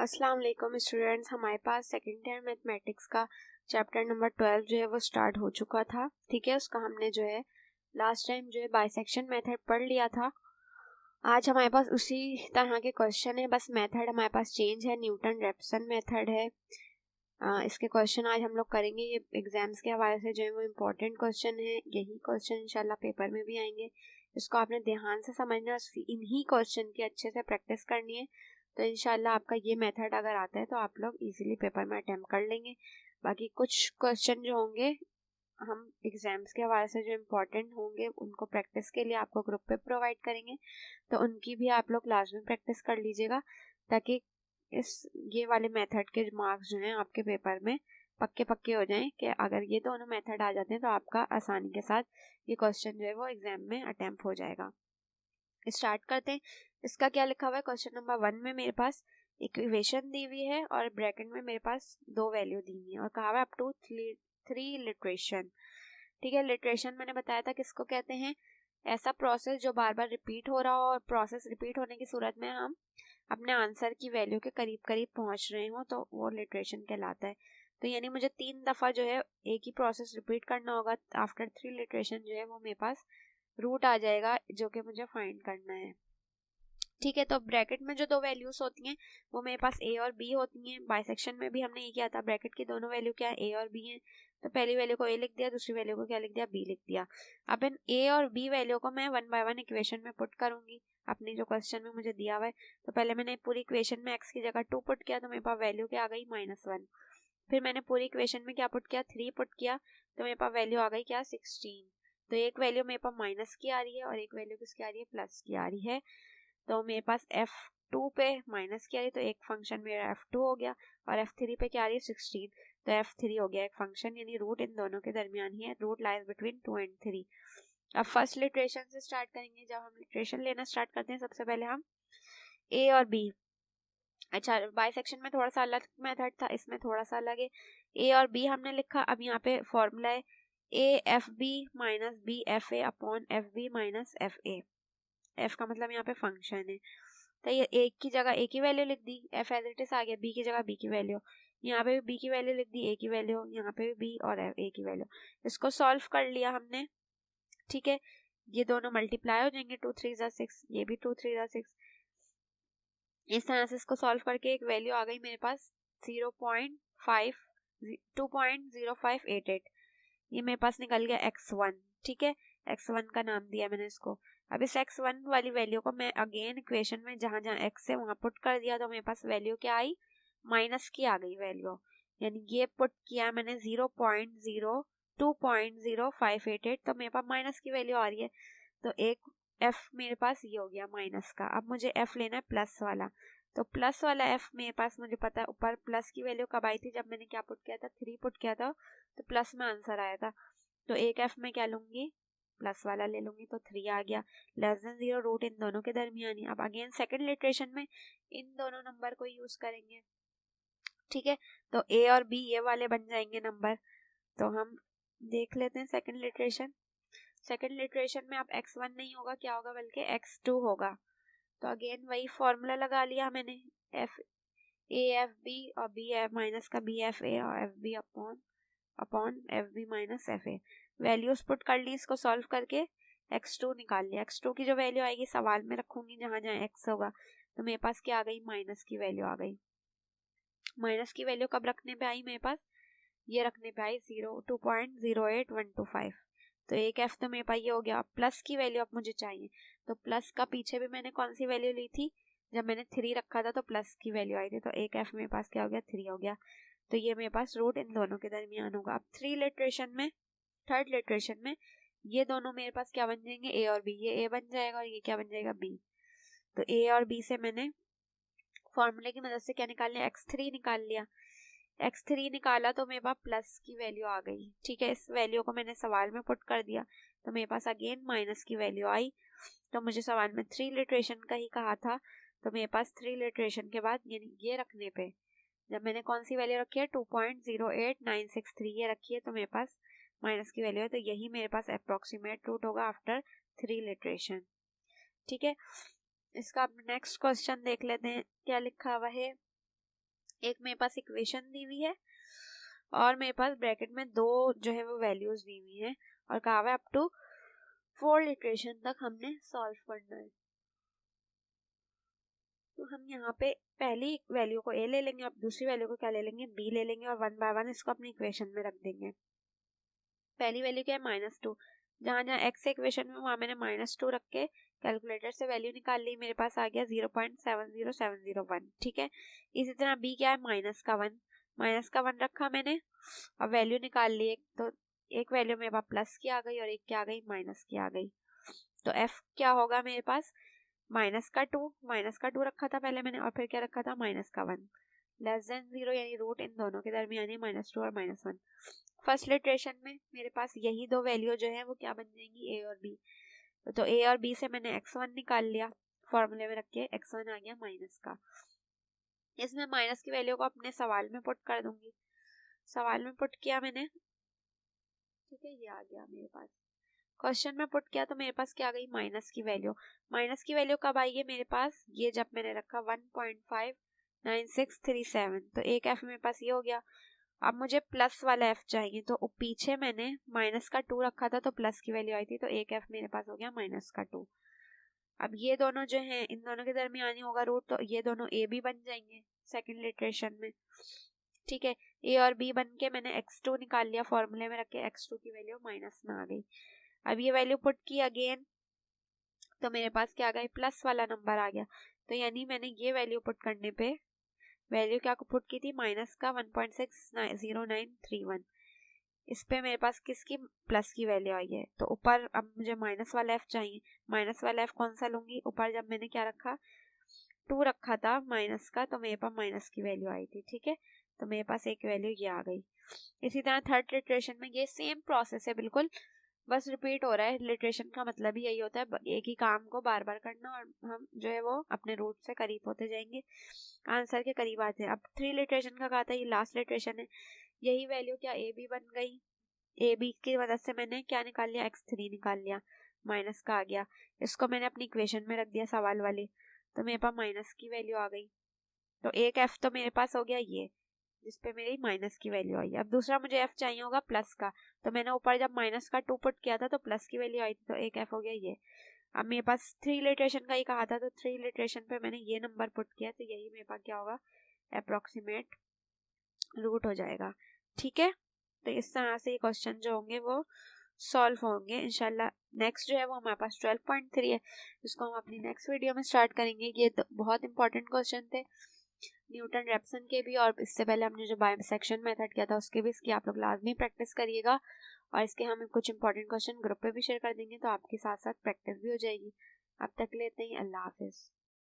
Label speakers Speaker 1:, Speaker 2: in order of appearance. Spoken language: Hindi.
Speaker 1: अस्सलाम वालेकुम स्टूडेंट्स, हमारे पास सेकेंड ईयर मैथमेटिक्स का चैप्टर नंबर 12 जो है वो स्टार्ट हो चुका था। ठीक है, उसका हमने जो है लास्ट टाइम जो है बाइसेक्शन मेथड पढ़ लिया था। आज हमारे पास उसी तरह के क्वेश्चन है, बस मेथड हमारे पास चेंज है, न्यूटन रेप्सन मेथड है। इसके क्वेश्चन आज हम लोग करेंगे। ये एग्जाम्स के हवाले से जो है वो इम्पोर्टेंट क्वेश्चन है, यही क्वेश्चन इंशाल्लाह पेपर में भी आएंगे। इसको आपने ध्यान से समझना, इन्हीं क्वेश्चन की अच्छे से प्रैक्टिस करनी है। तो इंशाल्लाह आपका ये मेथड अगर आता है तो आप लोग इजीली पेपर में अटेम्प्ट कर लेंगे। बाकी कुछ क्वेश्चन जो होंगे हम एग्जाम्स के हवाले से जो इम्पोर्टेंट होंगे उनको प्रैक्टिस के लिए आपको ग्रुप पे प्रोवाइड करेंगे, तो उनकी भी आप लोग लाजमी प्रैक्टिस कर लीजिएगा, ताकि ये वाले मेथड के मार्क्स जो हैं आपके पेपर में पक्के पक्के हो जाएं कि अगर ये दोनों मेथड आ जाते हैं तो आपका आसानी के साथ ये क्वेश्चन जो है वो एग्जाम में अटेम्प्ट हो जाएगा। स्टार्ट करते हैं। इसका क्या लिखा हुआ है, क्वेश्चन नंबर 1 में मेरे पास इक्वेशन दी हुई है और ब्रैकेट में मेरे पास 2 वैल्यू दी हुई है और कहा हुआ है अप टू 3 लिटरेशन। ठीक है, लिटरेशन मैंने बताया था किसको कहते हैं, ऐसा प्रोसेस जो बार बार रिपीट हो रहा हो और प्रोसेस रिपीट होने की सूरत में हम अपने आंसर की वैल्यू के करीब करीब पहुंच रहे हो तो वो लिटरेशन कहलाता है। तो यानी मुझे 3 दफा जो है एक ही प्रोसेस रिपीट करना होगा। आफ्टर 3 लिटरेशन जो है वो मेरे पास रूट आ जाएगा जो कि मुझे फाइंड करना है। ठीक है, तो ब्रैकेट में जो 2 वैल्यूज होती हैं वो मेरे पास ए और बी होती हैं। बाइसेक्शन में भी हमने ये किया था, ब्रैकेट की दोनों वैल्यू क्या है, ए और बी हैं। तो पहली वैल्यू को ए लिख दिया, दूसरी वैल्यू को क्या लिख दिया, बी लिख दिया। अब इन ए और बी वैल्यू को मैं 1 बाय 1 इक्वेशन में पुट करूंगी अपनी जो क्वेश्चन में मुझे दिया हुआ है। तो पहले मैंने पूरी इक्वेशन में एक्स की जगह 2 पुट किया तो मेरे पास वैल्यू क्या आ गई, -1। फिर मैंने पूरी इक्वेशन में क्या पुट किया, 3 पुट किया तो मेरे पास वैल्यू आ गई क्या, 16। तो एक वैल्यू मेरे पास माइनस की आ रही है और एक वैल्यू किसकी आ रही है, प्लस की आ रही है। तो मेरे पास F2 पे माइनस की आ रही है तो एक फंक्शन मेरा F2 हो गया और F3 पे क्या आ रही है, 16। तो F3 हो गया एक फंक्शन, यानी रूट इन दोनों के दरमियान ही है, रूट लाइज बिटवीन 2 एंड 3। अब फर्स्ट लिटरेशन से स्टार्ट करेंगे। जब हम लिटरेशन लेना स्टार्ट करते हैं सबसे पहले हम ए और बी, अच्छा बाइसेक्शन में थोड़ा सा अलग मेथड था, इसमें थोड़ा सा अलग है। ए और बी हमने लिखा, अब यहाँ पे फॉर्मूला है A F B minus B F A upon F B minus F A. F का मतलब यहाँ पे फंक्शन है, तो ये एक की जगह ए की वैल्यू लिख दी, एफ एज इट इज आ गया, बी की जगह बी की वैल्यू, यहाँ पे भी बी की वैल्यू लिख दी, ए की वैल्यू, यहाँ पे भी बी और ए की वैल्यू। इसको सॉल्व कर लिया हमने। ठीक है, ये दोनों मल्टीप्लाई हो जाएंगे, 2 3 ज़ा 6, ये भी 2 3 ज़ा 6। इस तरह से इसको सॉल्व करके एक वैल्यू आ गई मेरे पास 2.0588। ये मेरे पास निकल गया x1। ठीक है, x1 का नाम दिया मैंने इसको। अब इस x1 वाली वैल्यू को मैं अगेन इक्वेशन में जहां जहां x है वहां पुट कर दिया तो मेरे पास वैल्यू क्या आई, माइनस की आ गई वैल्यू। यानी ये पुट किया मैंने 2.0588 तो मेरे पास माइनस की वैल्यू आ रही है। तो एक f मेरे पास ये हो गया माइनस का। अब मुझे f लेना है प्लस वाला, तो प्लस वाला f मेरे पास मुझे पता है ऊपर प्लस की वैल्यू कब आई थी, जब मैंने क्या पुट किया था, 3 पुट किया था तो प्लस में आंसर आया था। तो एक f में क्या लूंगी, प्लस वाला ले लूंगी, तो 3 आ गया। लेस देन 0 रूट इन दोनों के दरमियान ही। अब अगेन सेकंड लिटरेशन में इन दोनों नंबर को यूज करेंगे। ठीक है, तो a और b ये वाले बन जाएंगे नंबर। तो हम देख लेते हैं सेकंड लिटरेशन। सेकंड लिटरेशन में अब x1 नहीं होगा, क्या होगा, बल्कि x2 होगा। तो अगेन वही फॉर्मूला लगा लिया मैंने, एफ ए एफ बी और बी एफ माइनस का बी एफ ए और F B upon upon F B minus F A. Values put कर ली, इसको सॉल्व करके x2 निकाल लिया। x2 की जो वैल्यू आएगी सवाल में रखूंगी जहां जहां x होगा, तो मेरे पास क्या आ गई, माइनस की वैल्यू आ गई। माइनस की वैल्यू कब रखने पे आई मेरे पास, ये रखने पे आई 2.08125। तो एक एफ तो मेरे पास ये हो गया। प्लस की वैल्यू अब मुझे चाहिए, तो प्लस का पीछे भी मैंने कौन सी वैल्यू ली थी, जब मैंने 3 रखा था तो प्लस की वैल्यू आई थी। तो एक एफ मेरे पास क्या हो गया, 3 हो गया। तो ये मेरे पास रूट इन दोनों के दरमियान होगा। अब थर्ड लिटरेशन में ये दोनों मेरे पास क्या बन जाएंगे, ए और बी। ये ए बन जाएगा और ये क्या बन जाएगा, बी। तो ए और बी से मैंने फॉर्मूले की मदद से क्या निकाल लिया, x3 निकाल लिया। x3 निकाला तो मेरे पास प्लस की वैल्यू आ गई। ठीक है, इस वैल्यू को मैंने सवाल में पुट कर दिया तो मेरे पास अगेन माइनस की वैल्यू आई। तो मुझे सवाल में 3 लिटरेशन का ही कहा था, तो मेरे पास 3 लिटरेशन के बाद यानी ये रखने पे जब मैंने कौन सी वैल्यू रखी है, 2.08963 ये रखी है, तो मेरे पास माइनस की वैल्यू है। तो यही मेरे पास अप्रोक्सीमेट रूट होगा आफ्टर 3 लिटरेशन। ठीक है, इसका अब नेक्स्ट क्वेश्चन देख लेते हैं क्या लिखा हुआ है। एक मेरे पास इक्वेशन दी हुई है और मेरे पास ब्रैकेट में दो जो है वो वैल्यूज दी हुई हैं और कहा हुआ है अप टू 4 इटरेशन तक हमने सॉल्व करना है। तो हम यहाँ पे पहली वैल्यू को a ले लेंगे, अब दूसरी वैल्यू को क्या ले लेंगे, b ले लेंगे और 1 बाय 1 इसको अपनी इक्वेशन में रख देंगे। पहली वैल्यू क्या है -2, जहाँ जहाँ x इक्वेशन में वहाँ मैंने -2 रख के कैलकुलेटर से वैल्यू निकाल ली, मेरे पास आ गया 0.70701। ठीक है, इसी तरह b क्या है -1 रखा मैंने और वैल्यू निकाल ली एक, तो एक वैल्यू मेरे पास प्लस की आ गई और एक क्या आ गई, माइनस की आ गई। तो f क्या होगा मेरे पास -2 रखा था पहले मैंने और फिर क्या रखा था -1 लेस देन 0, यानी रूट इन दोनों के दरमियान -2 और -1। फर्स्ट लिटरेशन में मेरे पास यही दो वैल्यू जो है वो क्या बन जाएंगी, a और b। तो a और b से मैंने x1 निकाल लिया, फॉर्मूले में रख के x1 आ गया माइनस का। इसमें माइनस की वैल्यू को अपने सवाल में पुट कर दूंगी, सवाल में पुट किया मैंने, ठीक है, ये आ गया मेरे पास। क्वेश्चन में पुट किया तो मेरे पास क्या आ गई, माइनस की वैल्यू। माइनस की वैल्यू कब आई है मेरे पास, ये जब मैंने रखा 1.59637, तो एक f मेरे पास ये हो गया। अब मुझे प्लस वाला f चाहिए, तो पीछे मैंने -2 रखा था तो प्लस की वैल्यू आई थी, तो एक f मेरे पास हो गया -2। अब ये दोनों जो हैं इन दोनों के दरमियान ही होगा रूट, तो ये दोनों a b बन जाएंगे सेकंड लिटरेशन में। ठीक है, a और b बन के मैंने x2 निकाल लिया, फॉर्मूले में रख के x2 की वैल्यू माइनस में आ गई। अब ये वैल्यू पुट की अगेन, तो मेरे पास क्या आ गया, प्लस वाला नंबर आ गया। तो यानी मैंने ये वैल्यू पुट करने पे वैल्यू क्या पुट की थी, माइनस का 1.60931। इस पे मेरे पास किसकी, प्लस की वैल्यू आई है। तो ऊपर अब मुझे माइनस वाला f चाहिए, माइनस वाला f कौन सा लूंगी, ऊपर जब मैंने क्या रखा 2 रखा था माइनस का, तो मेरे पास माइनस की वैल्यू आई थी। ठीक है, तो मेरे पास एक वैल्यू ये आ गई। इसी तरह थर्ड लिटरेशन में ये सेम प्रोसेस है, बिल्कुल बस रिपीट हो रहा है। लिटरेशन का मतलब ही यही होता है, एक ही काम को बार बार करना और हम जो है वो अपने रूट से करीब होते जाएंगे, आंसर के करीब आते हैं। अब 3 लिटरेशन का कहा था, ये लास्ट लिटरेशन है। यही वैल्यू क्या ए बी बन गई, ए बी की मदद से मैंने क्या निकाल लिया, x3 निकाल लिया, माइनस का आ गया। इसको मैंने अपनी इक्वेशन में रख दिया सवाल वाली, तो मेरे पास माइनस की वैल्यू आ गई। तो एक f तो मेरे पास हो गया ये, जिसपे मेरी माइनस की वैल्यू आई। अब दूसरा मुझे f चाहिए होगा प्लस का, तो मैंने ऊपर जब -2 पुट किया था तो प्लस की वैल्यू आई थी, तो एक f हो गया ये। अब मेरे पास 3 लिटरेशन का ही कहा था, तो 3 लिटरेशन पे मैंने ये नंबर पुट किया, तो यही मेरे पास क्या होगा, अप्रोक्सीमेट रूट हो जाएगा। ठीक है, तो इस तरह से ये क्वेश्चन जो होंगे वो सॉल्व होंगे इंशाल्लाह। नेक्स्ट जो है वो हमारे पास 12.3 है, जिसको हम अपनी नेक्स्ट वीडियो में स्टार्ट करेंगे। ये तो बहुत इंपॉर्टेंट क्वेश्चन थे, न्यूटन रेप्सन के भी, और इससे पहले हमने जो बाइसेक्शन मेथड किया था उसके भी, इसकी आप लोग लाजमी प्रैक्टिस करिएगा। और इसके हम कुछ इंपॉर्टेंट क्वेश्चन ग्रुप पे भी शेयर कर देंगे, तो आपके साथ साथ प्रैक्टिस भी हो जाएगी। अब तक लेते हैं, अल्लाह हाफिज।